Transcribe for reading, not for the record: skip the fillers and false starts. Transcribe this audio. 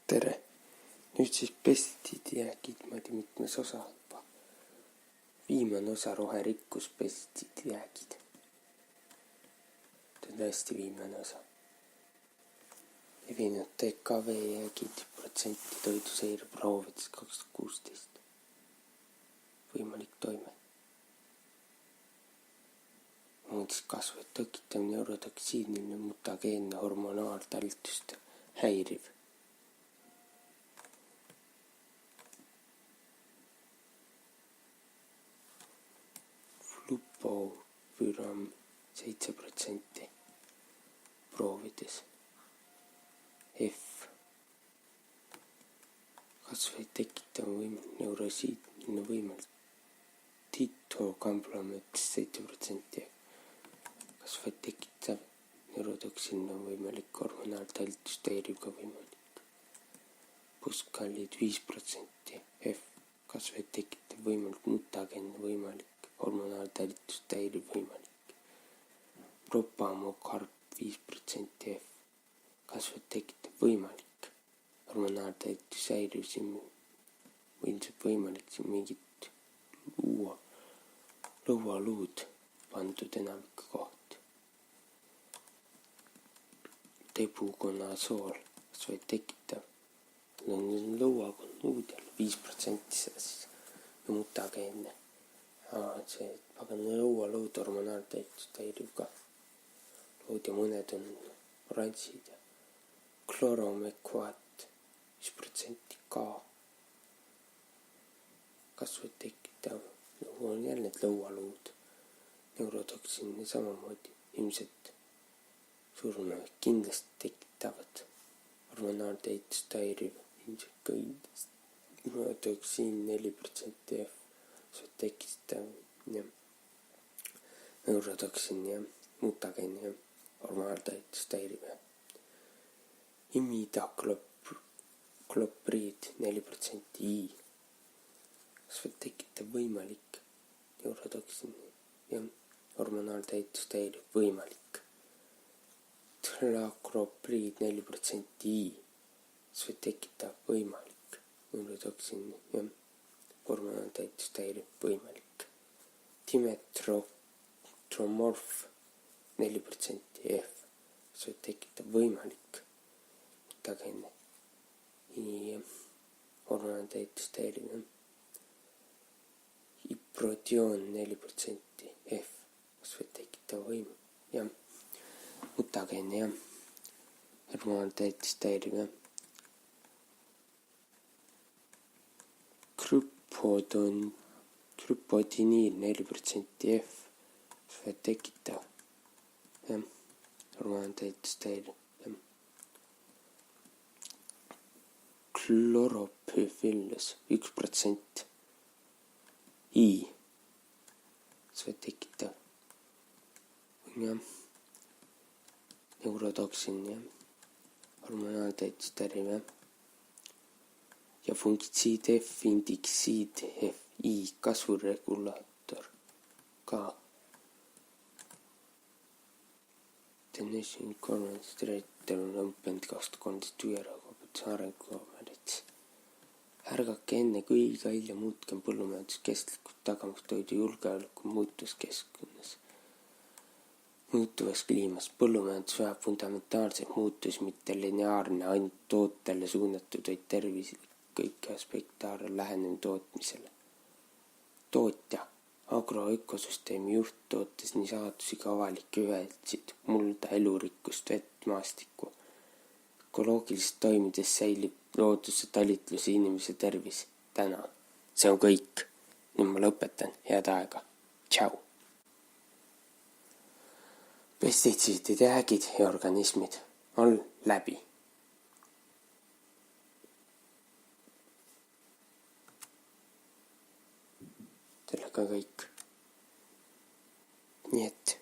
tere! Nüüd siis pestitsiidijäägid, ma ei tea mitmes osa juba. Viimane osa roherikkus pestitsiidijäägid. See on hästi viimane osa. Levinud DKV jäägid protsenti toiduseire proovides 2016. Võimalik toime. Muutis kasvõid tõkitav neurotoksiiniline mutageenne hormonaaltalitust häiriv. Flupopyram 7% proovides. F. Kasvõid tekitav neurosiidne võimalik. Titokamplametis 7%. Kasvõid tekitav neurotoksiline võimalik hormonaaltalitust häiriv ka võimalik. Puskallid 5%. F. Kasvõid tekitav võimalik mutageenne võimalik hormonaaltalitust häiriv võimalik. Propamokarp 5% F. Kasvõid tekitav võimalik hormonaaltalitust häiriv ilmselt võimalik siin mingit lõualuud pandud enamike kohta. Tebukonasool kasvõid tekitav lõualuud jälle 5% seda siis ja mutageenne. See pagana lõualuud hormonaaltalitust häiriv ka. Lood ja mõned on oranžid ja kloromekvaat 5% ka. Kasvõid tekitav on jälle need lõualuud. Neurotoksiinne samamoodi ilmselt surnuid kindlasti tekitavad hormonaaltalitust häiriv ilmselt kõigest. Neurotoksiin 4% F. See tekitav ja neurotoksiin ja mutageenne ja hormonaaltalitust häiriv. Imidaklopriid 4% I. Kasvõid tekitav võimalik neurotoksiin ja hormonaaltalitust häiriv võimalik. Tlaakropriid 4% I. Kasvõid tekitav võimalik neurotoksiin ja hormonaaltalitust häiriv võimalik. Dimetromorf 4% F. Kasvõid tekitav võimalik mutageenne ja hormonaaltalitust häiriv. Iprotion 4% F. Kasvõid tekitav võim ja mutageenne ja hormonaaltalitust häiriv. Krypodiniil 4% F. Kasvõid tekitav ja hormonaaltalitust häiriv. Chlorophyllus 1% I. Kasvõid tekitav ja neurotoksiin ja hormonaaltalitust häiriv. Ja fungitsiid F, indiksiid F, I, kasvuregulaator ka. Tenesin 3. reetel on õppinud 2013 ÜRO arengukonverents. Ärgake enne kui liiga hilja, muutkem põllumajanduskestlikult tagamaks toidu julgeoleku muutuskeskkonnas. Muutuvas kliimas põllumajandus vajab fundamentaalseid muutusi, mitte lineaarne ainult tootele suunatud, vaid tervislik kõiki aspekte haarav lähenemine tootmisele. Tootja, agroökosüsteemi juht tootes nii saadusi ka avalikke hüvesid, mulda, elurikkust, vett, maastikku. Ökoloogiliselt toimides säilib looduse talitlus ja inimese tervis. Tänan. See on kõik. Nüüd ma lõpetan. Head aega. Tšau. Pestitsiidide jäägid ja organismid on läbi. Sellega kõik. Nii et